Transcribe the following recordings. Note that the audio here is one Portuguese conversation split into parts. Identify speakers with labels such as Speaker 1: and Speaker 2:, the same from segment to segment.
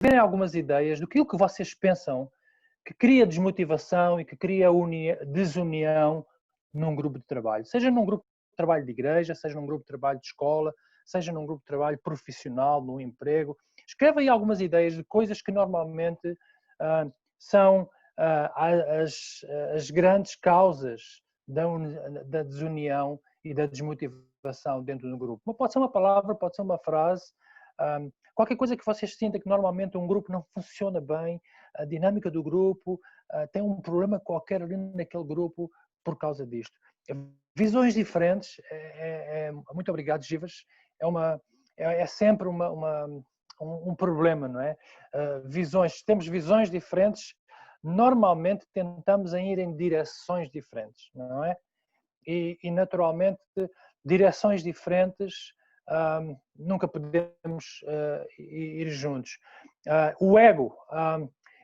Speaker 1: verem algumas ideias do que vocês pensam que cria desmotivação e que cria desunião num grupo de trabalho. Seja num grupo de trabalho de igreja, seja num grupo de trabalho de escola, seja num grupo de trabalho profissional, num emprego. Escreva aí algumas ideias de coisas que normalmente são as grandes causas da desunião e da desmotivação dentro do grupo. Pode ser uma palavra, pode ser uma frase, qualquer coisa que vocês sintam que normalmente um grupo não funciona bem, a dinâmica do grupo, tem um problema qualquer ali naquele grupo por causa disto. Visões diferentes, muito obrigado, Givas, é sempre um problema, não é? Temos visões diferentes, normalmente tentamos ir em direções diferentes, não é? E naturalmente, direções diferentes nunca podemos ir juntos. O ego,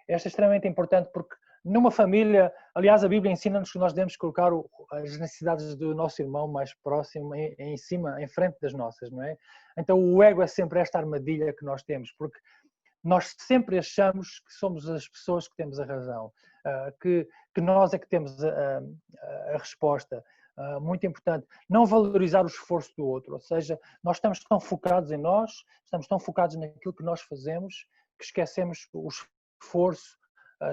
Speaker 1: este é extremamente importante porque numa família, aliás, a Bíblia ensina-nos que nós devemos colocar as necessidades do nosso irmão mais próximo em cima, em frente das nossas, não é? Então o ego é sempre esta armadilha que nós temos, porque nós sempre achamos que somos as pessoas que temos a razão, que nós é que temos a resposta. Muito importante, não valorizar o esforço do outro, ou seja, nós estamos tão focados em nós, estamos tão focados naquilo que nós fazemos, que esquecemos o esforço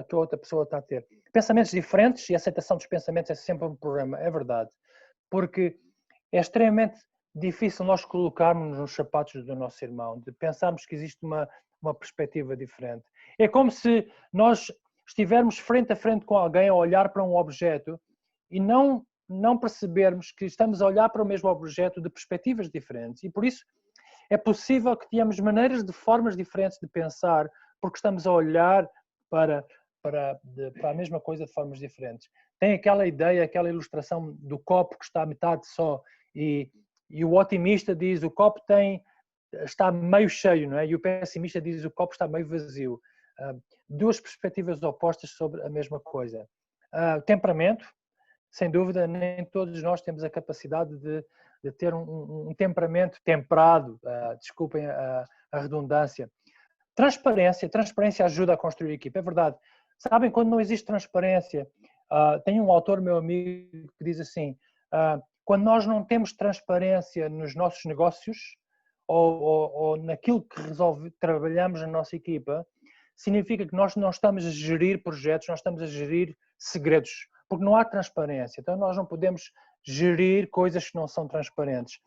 Speaker 1: que a outra pessoa está a ter. Pensamentos diferentes e a aceitação dos pensamentos é sempre um problema, é verdade, porque é extremamente difícil nós colocarmos nos sapatos do nosso irmão, de pensarmos que existe uma perspectiva diferente. É como se nós estivermos frente a frente com alguém a olhar para um objeto e não percebermos que estamos a olhar para o mesmo objeto de perspectivas diferentes. E por isso é possível que tenhamos formas diferentes de pensar, porque estamos a olhar para a mesma coisa de formas diferentes. Tem aquela ideia, aquela ilustração do copo que está a metade só e o otimista diz o copo está meio cheio, não é? E o pessimista diz o copo está meio vazio. Duas perspectivas opostas sobre a mesma coisa. Temperamento, sem dúvida, nem todos nós temos a capacidade de ter um temperamento temperado, desculpem a redundância. Transparência ajuda a construir equipe, é verdade. Sabem, quando não existe transparência, tem um autor, meu amigo, que diz assim, quando nós não temos transparência nos nossos negócios ou naquilo que trabalhamos na nossa equipa, significa que nós não estamos a gerir projetos, nós estamos a gerir segredos, porque não há transparência. Então nós não podemos gerir coisas que não são transparentes.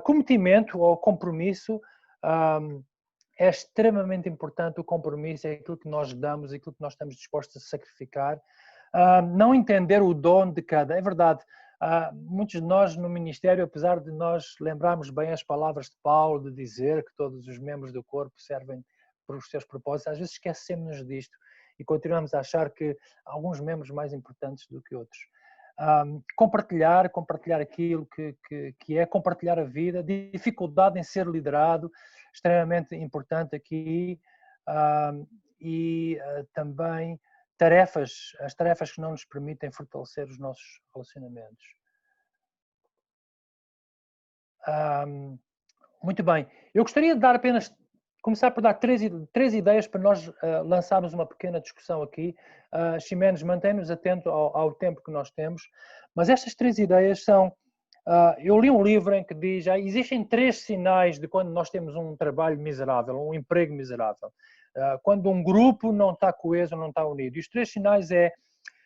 Speaker 1: Cometimento ou compromisso, é extremamente importante. O compromisso é aquilo que nós damos, aquilo que nós estamos dispostos a sacrificar. Não entender o dom de cada. É verdade, muitos de nós no ministério, apesar de nós lembrarmos bem as palavras de Paulo, de dizer que todos os membros do corpo servem para os seus propósitos, às vezes esquecemos disto e continuamos a achar que há alguns membros mais importantes do que outros. Compartilhar aquilo que é compartilhar a vida, dificuldade em ser liderado, extremamente importante aqui, e também as tarefas que não nos permitem fortalecer os nossos relacionamentos. Muito bem, eu gostaria de começar por dar três ideias para nós lançarmos uma pequena discussão aqui. Ximenes, mantém-nos atento ao tempo que nós temos, mas estas três ideias são... eu li um livro em que diz que existem 3 sinais de quando nós temos um trabalho miserável, um emprego miserável. Quando um grupo não está coeso, não está unido. E os 3 sinais é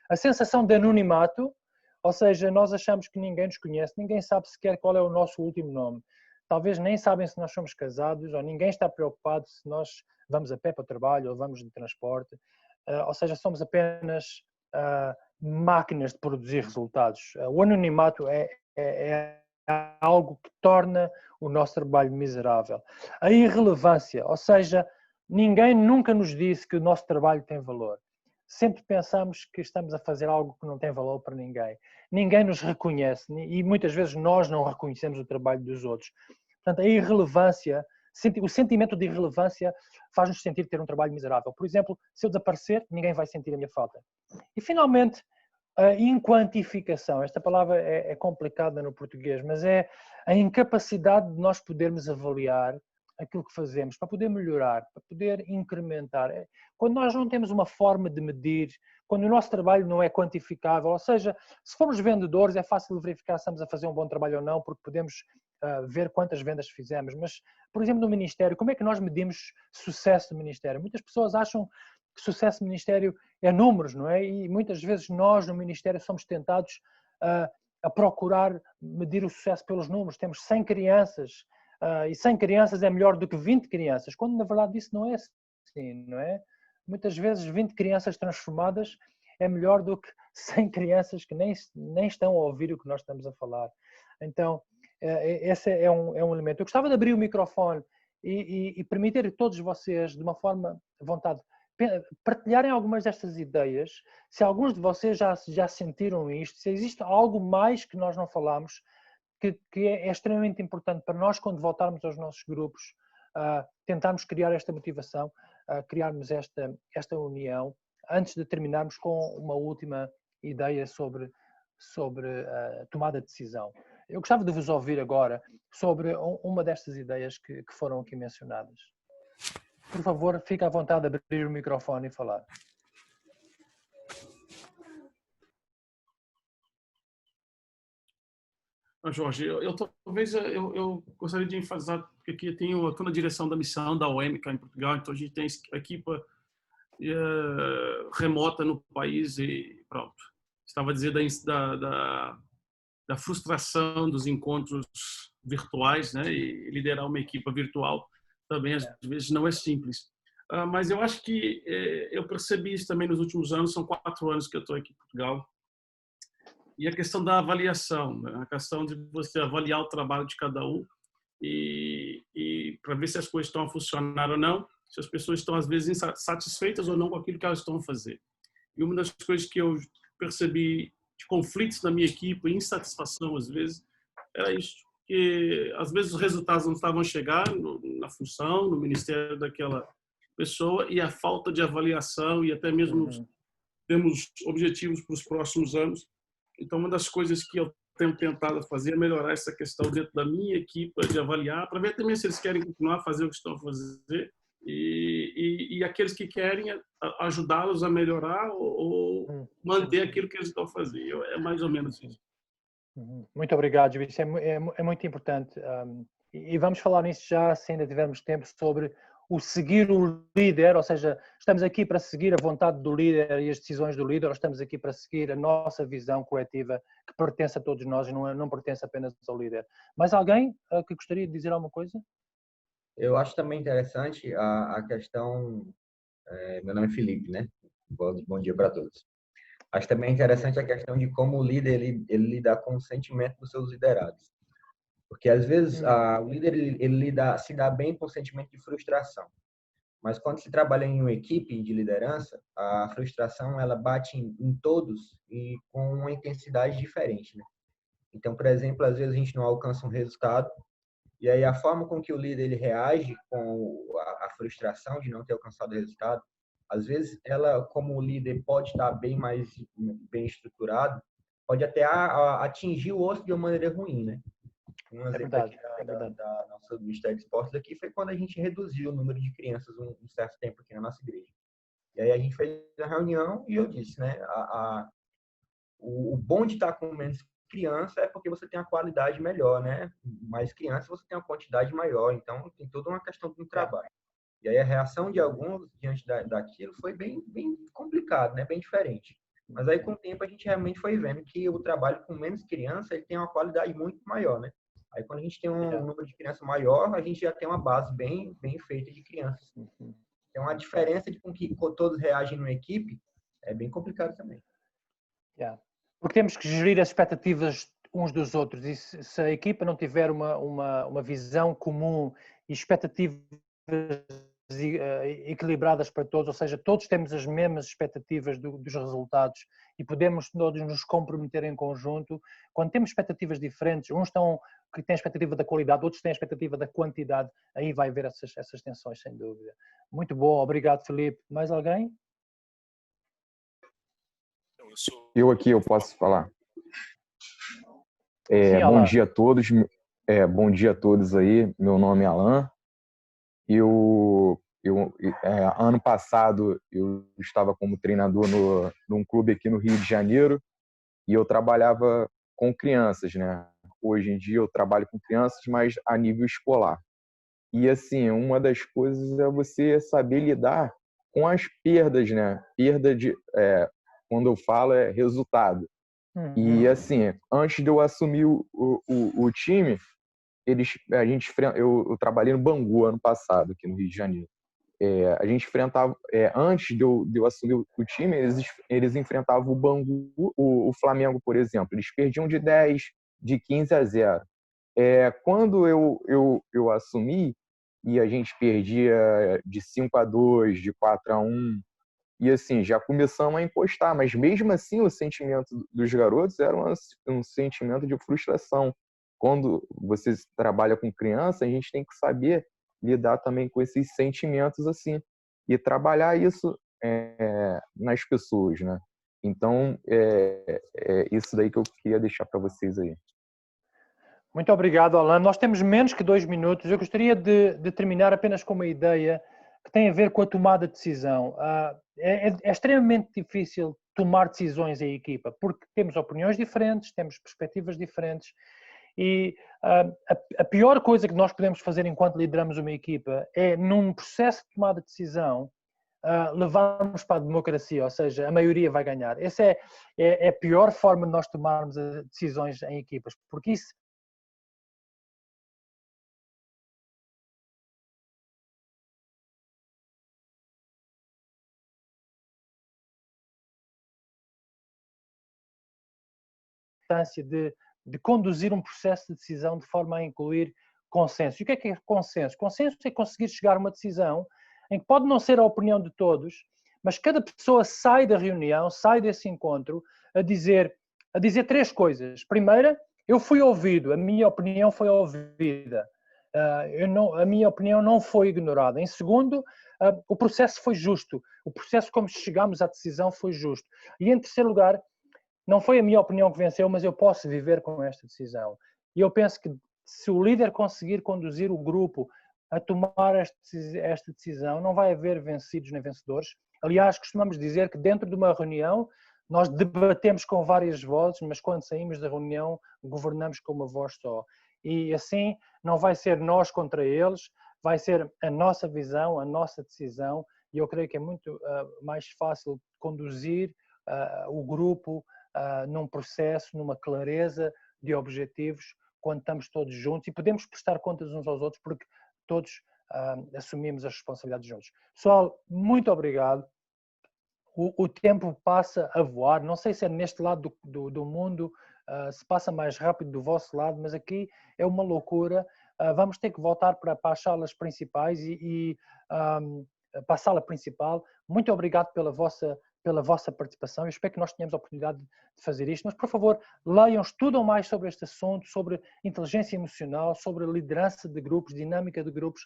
Speaker 1: a sensação de anonimato, ou seja, nós achamos que ninguém nos conhece, ninguém sabe sequer qual é o nosso último nome. Talvez nem sabem se nós somos casados, ou ninguém está preocupado se nós vamos a pé para o trabalho ou vamos de transporte. Ou seja, somos apenas máquinas de produzir resultados. O anonimato é algo que torna o nosso trabalho miserável. A irrelevância, ou seja, ninguém nunca nos disse que o nosso trabalho tem valor. Sempre pensamos que estamos a fazer algo que não tem valor para ninguém. Ninguém nos reconhece e muitas vezes nós não reconhecemos o trabalho dos outros. Portanto, a irrelevância, o sentimento de irrelevância faz-nos sentir ter um trabalho miserável. Por exemplo, se eu desaparecer, ninguém vai sentir a minha falta. E finalmente, a inquantificação. Esta palavra é complicada no português, mas é a incapacidade de nós podermos avaliar aquilo que fazemos, para poder melhorar, para poder incrementar. Quando nós não temos uma forma de medir, quando o nosso trabalho não é quantificável, ou seja, se formos vendedores é fácil de verificar se estamos a fazer um bom trabalho ou não, porque podemos ver quantas vendas fizemos, mas, por exemplo, no Ministério, como é que nós medimos sucesso do Ministério? Muitas pessoas acham que sucesso do Ministério é números, não é? E muitas vezes nós no Ministério somos tentados a procurar medir o sucesso pelos números. Temos 100 crianças e 100 crianças é melhor do que 20 crianças, quando na verdade isso não é assim, não é? Muitas vezes 20 crianças transformadas é melhor do que 100 crianças que nem estão a ouvir o que nós estamos a falar. Então, esse é um elemento. Eu gostava de abrir o microfone e permitir a todos vocês, de uma forma à vontade, partilharem algumas destas ideias, se alguns de vocês já sentiram isto, se existe algo mais que nós não falamos, que é extremamente importante para nós quando voltarmos aos nossos grupos, tentarmos criar esta motivação, criarmos esta união, antes de terminarmos com uma última ideia sobre tomada de decisão. Eu gostava de vos ouvir agora sobre uma destas ideias que foram aqui mencionadas. Por favor, fique à vontade de abrir o microfone e falar.
Speaker 2: Jorge, talvez eu gostaria de enfatizar que aqui eu estou na direção da missão da OEM cá em Portugal, então a gente tem equipa remota no país e pronto. Estava a dizer da frustração dos encontros virtuais, né? E liderar uma equipa virtual também às vezes não é simples. Mas eu acho que eu percebi isso também nos últimos anos, são 4 anos que eu estou aqui em Portugal. E a questão da avaliação, né? A questão de você avaliar o trabalho de cada um e para ver se as coisas estão a funcionar ou não, se as pessoas estão às vezes insatisfeitas ou não com aquilo que elas estão a fazer. E uma das coisas que eu percebi de conflitos na minha equipe, insatisfação às vezes, era isso, que às vezes os resultados não estavam a chegar na função, no ministério daquela pessoa, e a falta de avaliação e até mesmo temos objetivos para os próximos anos. Então, uma das coisas que eu tenho tentado fazer é melhorar essa questão dentro da minha equipe, de avaliar, para ver também se eles querem continuar a fazer o que estão a fazer e aqueles que querem ajudá-los a melhorar ou manter aquilo que eles estão a fazer. É mais ou menos isso.
Speaker 1: Muito obrigado, Júlio. Isso é muito importante. E vamos falar nisso já, se ainda tivermos tempo, sobre o seguir o líder, ou seja, estamos aqui para seguir a vontade do líder e as decisões do líder, ou estamos aqui para seguir a nossa visão coletiva que pertence a todos nós e não pertence apenas ao líder. Mais alguém que gostaria de dizer alguma coisa?
Speaker 3: Eu acho também interessante a questão... meu nome é Felipe, né? Bom dia para todos. Acho também interessante a questão de como o líder ele lida com o sentimento dos seus liderados. Porque às vezes o líder ele se dá bem com o sentimento de frustração. Mas quando se trabalha em uma equipe de liderança, a frustração ela bate em todos e com uma intensidade diferente, né? Então, por exemplo, às vezes a gente não alcança um resultado e aí a forma com que o líder ele reage com a frustração de não ter alcançado o resultado, às vezes ela, como líder, pode estar bem estruturado, pode até atingir o outro de uma maneira ruim, né? Um exemplo aqui da nossa Ministério de Esportes aqui foi quando a gente reduziu o número de crianças um certo tempo aqui na nossa igreja. E aí a gente fez a reunião e eu disse, né? O bom de estar com menos criança é porque você tem uma qualidade melhor, né? Mais crianças você tem uma quantidade maior, então tem toda uma questão do trabalho. E aí a reação de alguns diante daquilo foi bem complicado, né? Bem diferente. Mas aí com o tempo a gente realmente foi vendo que o trabalho com menos criança ele tem uma qualidade muito maior, né? Aí quando a gente tem um número de crianças maior, a gente já tem uma base bem feita de crianças. Então a diferença de com que todos reagem numa equipe é bem complicado também.
Speaker 1: Porque temos que gerir as expectativas uns dos outros e se a equipa não tiver uma visão comum e expectativas equilibradas para todos, ou seja, todos temos as mesmas expectativas dos resultados e podemos todos nos comprometer em conjunto. Quando temos expectativas diferentes, uns que têm a expectativa da qualidade, outros têm a expectativa da quantidade, aí vai haver essas tensões, sem dúvida. Muito bom, obrigado, Felipe. Mais alguém?
Speaker 4: Eu aqui, eu posso falar.
Speaker 1: Sim,
Speaker 4: bom dia a todos. Bom dia a todos aí. Meu nome é Alan. Ano passado eu estava como treinador num clube aqui no Rio de Janeiro e eu trabalhava com crianças, né? Hoje em dia eu trabalho com crianças, mas a nível escolar. E assim, uma das coisas é você saber lidar com as perdas, né? Quando eu falo, é resultado. E assim, antes de eu assumir o time, eu trabalhei no Bangu ano passado, aqui no Rio de Janeiro. A gente enfrentava, antes de eu assumir o time, eles enfrentavam o Bangu, o Flamengo, por exemplo. Eles perdiam de 10, de 15-0. Quando eu assumi, e a gente perdia de 5-2, de 4-1, e assim, já começamos a encostar, mas mesmo assim o sentimento dos garotos era um sentimento de frustração. Quando você trabalha com criança, a gente tem que saber lidar também com esses sentimentos assim e trabalhar isso nas pessoas, né? Então, é isso daí que eu queria deixar para vocês aí.
Speaker 1: Muito obrigado, Alan. Nós temos menos que 2 minutos. Eu gostaria de terminar apenas com uma ideia que tem a ver com a tomada de decisão. É extremamente difícil tomar decisões em equipa, porque temos opiniões diferentes, temos perspectivas diferentes, e a pior coisa que nós podemos fazer enquanto lideramos uma equipa é, num processo de tomada de decisão, levarmos para a democracia, ou seja, a maioria vai ganhar. Essa é a pior forma de nós tomarmos decisões em equipas, porque isso de conduzir um processo de decisão de forma a incluir consenso. E o que é consenso? Consenso é conseguir chegar a uma decisão em que pode não ser a opinião de todos, mas cada pessoa sai da reunião, sai desse encontro a dizer 3 coisas. Primeira, eu fui ouvido, a minha opinião foi ouvida. A minha opinião não foi ignorada. Em segundo, o processo foi justo. O processo como chegámos à decisão foi justo. E em terceiro lugar, não foi a minha opinião que venceu, mas eu posso viver com esta decisão. E eu penso que se o líder conseguir conduzir o grupo a tomar esta decisão, não vai haver vencidos nem vencedores. Aliás, costumamos dizer que dentro de uma reunião nós debatemos com várias vozes, mas quando saímos da reunião governamos com uma voz só. E assim não vai ser nós contra eles, vai ser a nossa visão, a nossa decisão, e eu creio que é muito mais fácil conduzir o grupo num processo, numa clareza de objetivos, quando estamos todos juntos e podemos prestar contas uns aos outros, porque todos assumimos as responsabilidades juntos. Pessoal, muito obrigado. O tempo passa a voar. Não sei se é neste lado do mundo, se passa mais rápido do vosso lado, mas aqui é uma loucura. Vamos ter que voltar para as salas principais e para a sala principal. Muito obrigado pela vossa participação. Eu espero que nós tenhamos a oportunidade de fazer isto, mas por favor, leiam, estudam mais sobre este assunto, sobre inteligência emocional, sobre liderança de grupos, dinâmica de grupos,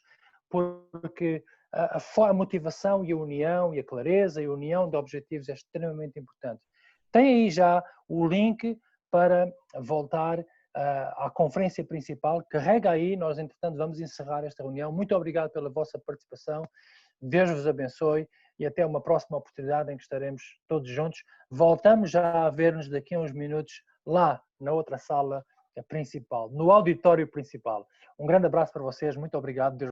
Speaker 1: porque a motivação e a união e a clareza e a união de objetivos é extremamente importante. Tem aí já o link para voltar à conferência principal. Carrega aí, nós entretanto vamos encerrar esta reunião. Muito obrigado pela vossa participação. Deus vos abençoe e até uma próxima oportunidade em que estaremos todos juntos. Voltamos já a ver-nos daqui a uns minutos lá na outra sala principal, no auditório principal. Um grande abraço para vocês, muito obrigado. Deus